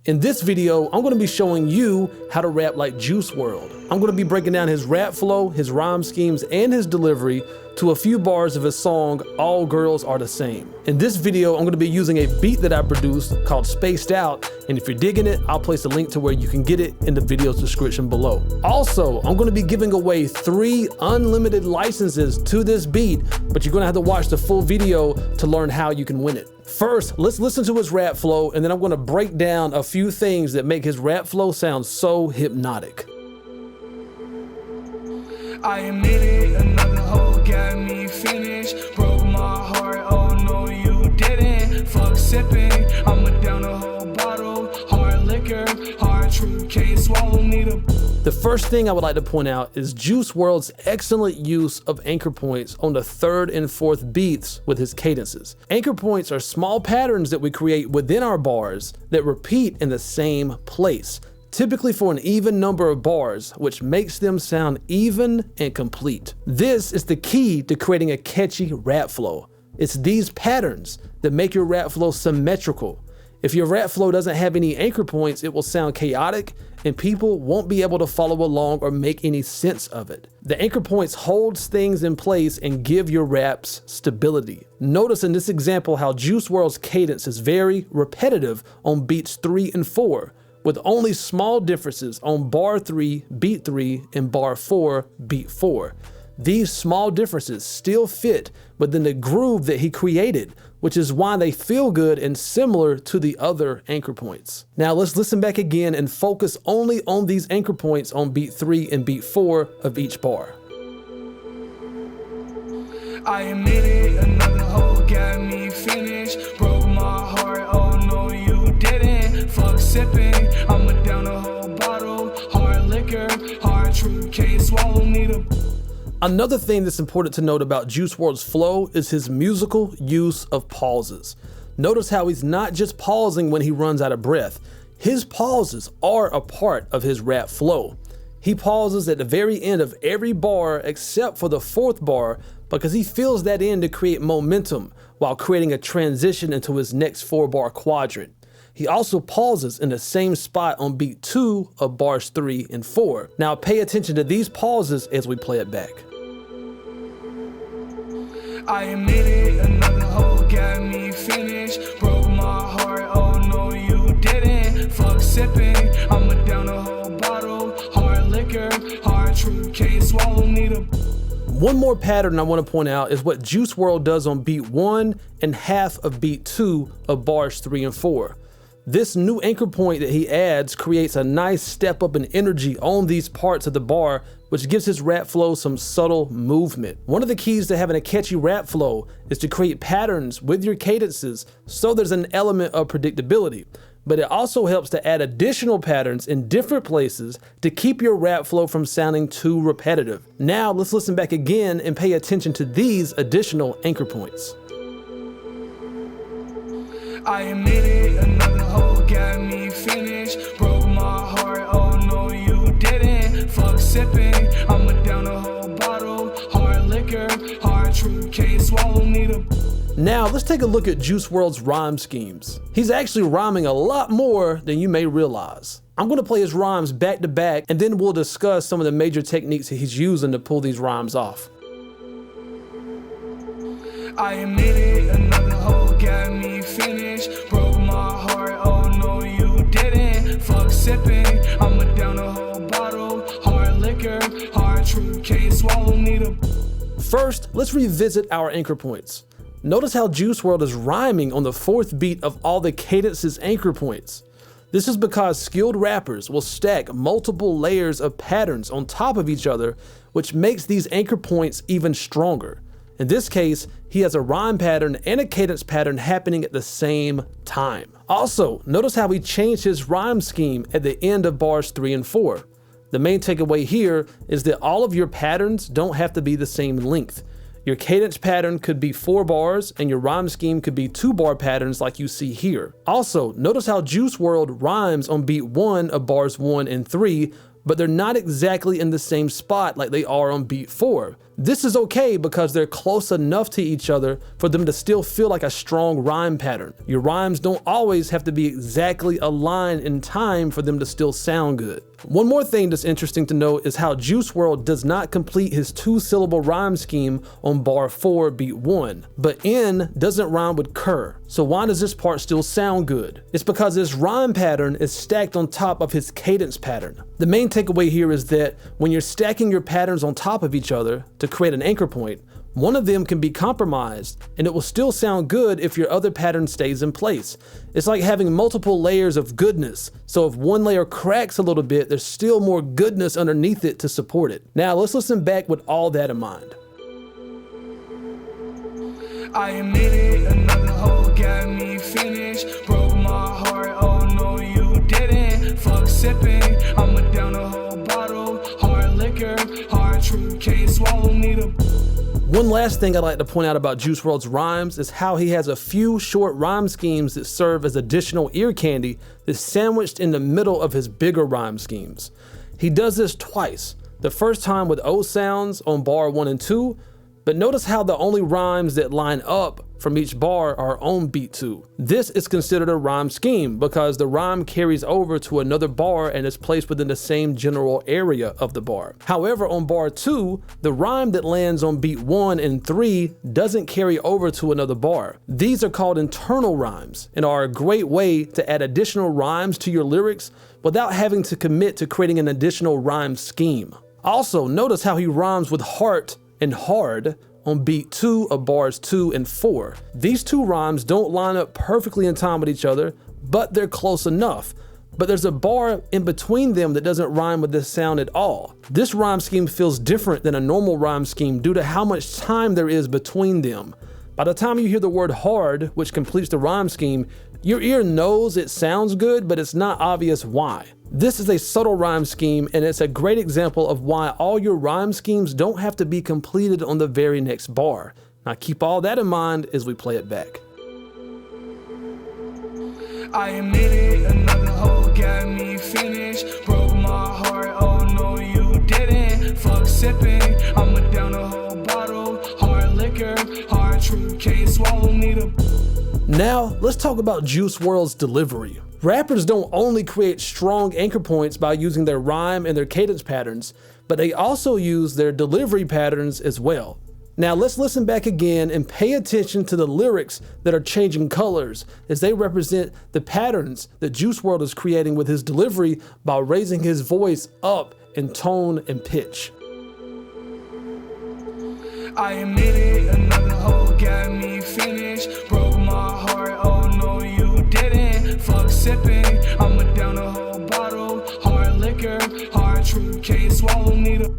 In this video, I'm gonna be showing you how to rap like Juice WRLD. I'm gonna be breaking down his rap flow, his rhyme schemes, and his delivery to a few bars of his song, All Girls Are the Same. In this video, I'm gonna be using a beat that I produced called Spaced Out, and if you're digging it, I'll place a link to where you can get it in the video's description below. Also, I'm gonna be giving away 3 unlimited licenses to this beat, but you're gonna have to watch the full video to learn how you can win it. First, let's listen to his rap flow, and then I'm gonna break down a few things that make his rap flow sound so hypnotic. I admit it, another hoe got me finished. Broke my heart, oh no you didn't. Fuck sipping, I'ma down a whole bottle. Hard liquor, hard truth, can't swallow me The first thing I would like to point out is Juice WRLD's excellent use of anchor points on the 3rd and 4th beats with his cadences. Anchor points are small patterns that we create within our bars that repeat in the same place, typically for an even number of bars, which makes them sound even and complete. This is the key to creating a catchy rap flow. It's these patterns that make your rap flow symmetrical. If your rap flow doesn't have any anchor points, it will sound chaotic and people won't be able to follow along or make any sense of it. The anchor points holds things in place and give your raps stability. Notice in this example how Juice WRLD's cadence is very repetitive on beats 3 and 4, with only small differences on bar 3, beat 3, and bar 4, beat 4. These small differences still fit within the groove that he created, which is why they feel good and similar to the other anchor points. Now let's listen back again and focus only on these anchor points on beat 3 and beat 4 of each bar. I admit it, another hoe got me finished. Broke my heart, oh no you didn't. Fuck sipping, I'ma down a whole bottle. Hard liquor, hard truth, can't swallow me Another thing that's important to note about Juice WRLD's flow is his musical use of pauses. Notice how he's not just pausing when he runs out of breath. His pauses are a part of his rap flow. He pauses at the very end of every bar except for the 4th bar because he fills that in to create momentum while creating a transition into his next 4-bar quadrant. He also pauses in the same spot on beat 2 of bars 3 and 4. Now pay attention to these pauses as we play it back. I admit it, another hoe got me finished. Broke my heart, oh no you didn't. Fuck sipping, I'ma down a whole bottle. Hard liquor, hard truth, can't swallow me One more pattern I want to point out is what Juice WRLD does on beat 1 and half of beat 2 of bars 3 and 4. This new anchor point that he adds creates a nice step up in energy on these parts of the bar, which gives his rap flow some subtle movement. One of the keys to having a catchy rap flow is to create patterns with your cadences so there's an element of predictability. But it also helps to add additional patterns in different places to keep your rap flow from sounding too repetitive. Now let's listen back again and pay attention to these additional anchor points. I admit it, another hoe got me finished. Broke my heart, oh no you didn't. Fuck sipping, I'ma down a whole bottle. Hard liquor, hard truth, can't swallow me Now let's take a look at Juice WRLD's rhyme schemes. He's actually rhyming a lot more than you may realize. I'm gonna play his rhymes back to back and then we'll discuss some of the major techniques that he's using to pull these rhymes off. I admit it, another hoe got me finished. Broke my heart, oh no you didn't. Fuck sipping, I'ma down a whole bottle. Hard liquor, hard truth, can't swallow me First, let's revisit our anchor points. Notice how Juice WRLD is rhyming on the 4th beat of all the cadences anchor points. This is because skilled rappers will stack multiple layers of patterns on top of each other, which makes these anchor points even stronger. In this case, he has a rhyme pattern and a cadence pattern happening at the same time. Also, notice how he changed his rhyme scheme at the end of bars 3 and 4. The main takeaway here is that all of your patterns don't have to be the same length. Your cadence pattern could be 4 bars and your rhyme scheme could be 2-bar patterns like you see here. Also, notice how Juice WRLD rhymes on beat 1 of bars 1 and 3, but they're not exactly in the same spot like they are on beat 4. This is okay because they're close enough to each other for them to still feel like a strong rhyme pattern. Your rhymes don't always have to be exactly aligned in time for them to still sound good. One more thing that's interesting to note is how Juice WRLD does not complete his 2-syllable rhyme scheme on bar 4, beat 1, but N doesn't rhyme with cur. So why does this part still sound good? It's because this rhyme pattern is stacked on top of his cadence pattern. The main takeaway here is that when you're stacking your patterns on top of each other to create an anchor point, one of them can be compromised and it will still sound good if your other pattern stays in place. It's like having multiple layers of goodness, so if one layer cracks a little bit, there's still more goodness underneath it to support it. Now let's listen back with all that in mind. I admit it, another hoe got me finished. Broke my heart, oh no you didn't. Fuck sipping, I'ma down a whole bottle. Hard liquor, hard truth, can't swallow me the. One last thing I'd like to point out about Juice WRLD's rhymes is how he has a few short rhyme schemes that serve as additional ear candy that's sandwiched in the middle of his bigger rhyme schemes. He does this twice, the first time with O sounds on bar 1 and 2, but notice how the only rhymes that line up from each bar are on beat 2. This is considered a rhyme scheme because the rhyme carries over to another bar and is placed within the same general area of the bar. However, on bar 2, the rhyme that lands on beat 1 and 3 doesn't carry over to another bar. These are called internal rhymes and are a great way to add additional rhymes to your lyrics without having to commit to creating an additional rhyme scheme. Also, notice how he rhymes with heart and hard on beat 2 of bars 2 and 4. These two rhymes don't line up perfectly in time with each other, but they're close enough. But there's a bar in between them that doesn't rhyme with this sound at all. This rhyme scheme feels different than a normal rhyme scheme due to how much time there is between them. By the time you hear the word hard, which completes the rhyme scheme, your ear knows it sounds good, but it's not obvious why. This is a subtle rhyme scheme, and it's a great example of why all your rhyme schemes don't have to be completed on the very next bar. Now keep all that in mind as we play it back. I admit it, another hoe got me finished. Broke my heart, oh no you didn't. Fuck sipping, I'ma down a whole bottle. Hard liquor, hard truth, can't swallow me the. Now, let's talk about Juice WRLD's delivery. Rappers don't only create strong anchor points by using their rhyme and their cadence patterns, but they also use their delivery patterns as well. Now let's listen back again and pay attention to the lyrics that are changing colors as they represent the patterns that Juice WRLD is creating with his delivery by raising his voice up in tone and pitch. I admit it, another hoe got me finished. Broke my heart, oh no you didn't. Fuck sipping, I'ma down a whole bottle. Hard liquor, hard truth, can't swallow me the.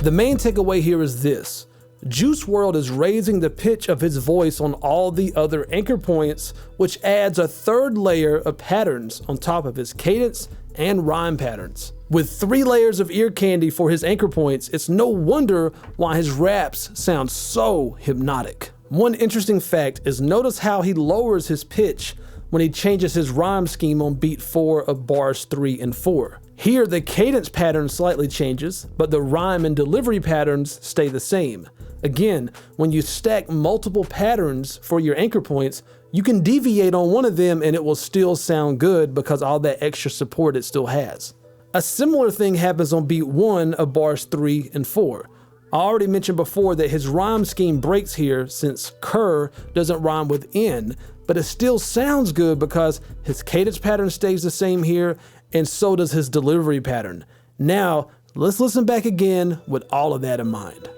The main takeaway here is this. Juice WRLD is raising the pitch of his voice on all the other anchor points, which adds a third layer of patterns on top of his cadence and rhyme patterns. With 3 layers of ear candy for his anchor points, it's no wonder why his raps sound so hypnotic. One interesting fact is notice how he lowers his pitch when he changes his rhyme scheme on beat 4 of bars 3 and 4. Here, the cadence pattern slightly changes, but the rhyme and delivery patterns stay the same. Again, when you stack multiple patterns for your anchor points, you can deviate on one of them and it will still sound good because all that extra support it still has. A similar thing happens on beat 1 of bars 3 and 4. I already mentioned before that his rhyme scheme breaks here since cur doesn't rhyme with N, but it still sounds good because his cadence pattern stays the same here and so does his delivery pattern. Now, let's listen back again with all of that in mind.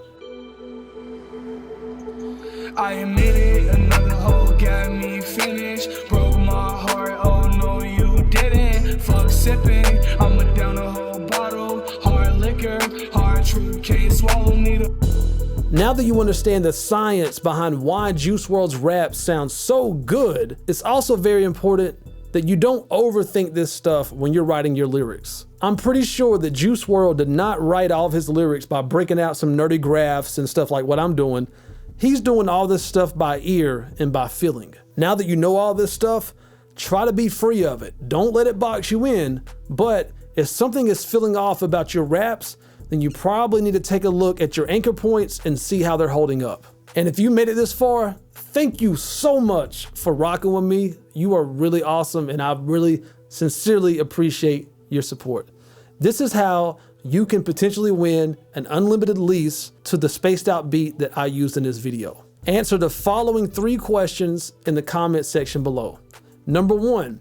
I admit it, another hoe got me finished. Broke my heart, oh no you didn't. Fuck sipping, I'ma down a whole bottle. Hard liquor, hard truth, can't swallow me the. Now that you understand the science behind why Juice WRLD's raps sound so good, it's also very important that you don't overthink this stuff when you're writing your lyrics. I'm pretty sure that Juice WRLD did not write all of his lyrics by breaking out some nerdy graphs and stuff like what I'm doing. He's doing all this stuff by ear and by feeling. Now that you know all this stuff, try to be free of it. Don't let it box you in, but If something is feeling off about your raps, then you probably need to take a look at your anchor points and see how they're holding up. And if you made it this far, thank you so much for rocking with me. You are really awesome, and I really sincerely appreciate your support. This is how you can potentially win an unlimited lease to the spaced out beat that I used in this video. Answer the following 3 questions in the comment section below. Number 1,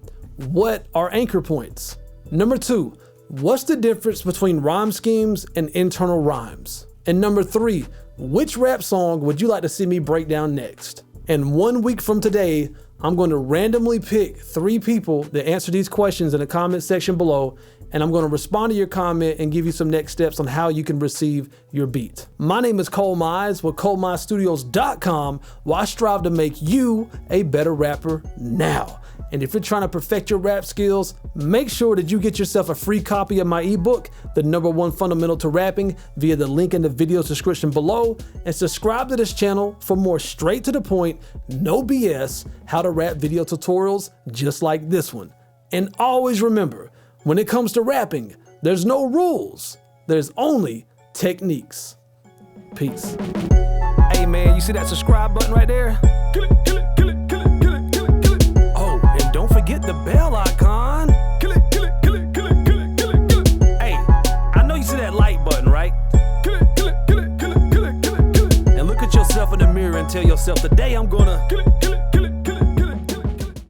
what are anchor points? Number 2, what's the difference between rhyme schemes and internal rhymes? And number 3, which rap song would you like to see me break down next? And 1 week from today, I'm going to randomly pick 3 people that answer these questions in the comment section below, and I'm going to respond to your comment and give you some next steps on how you can receive your beat. My name is Cole Mize with ColeMizeStudios.com, where I strive to make you a better rapper now. And if you're trying to perfect your rap skills, make sure that you get yourself a free copy of my ebook, The #1 Fundamental to Rapping, via the link in the video description below, and subscribe to this channel for more straight to the point, no BS, how to rap video tutorials just like this one. And always remember, when it comes to rapping, there's no rules, there's only techniques. Peace. Hey man, you see that subscribe button right there? Kill it, kill it, kill it, kill it, kill it, kill it, kill it. Oh, and don't forget the bell icon. Kill it, kill it, kill it, kill it, kill it, kill it, kill it. Hey, I know you see that like button, right? Kill it, kill it, kill it, kill it, kill it, kill it, kill it. And look at yourself in the mirror and tell yourself, today I'm gonna kill it.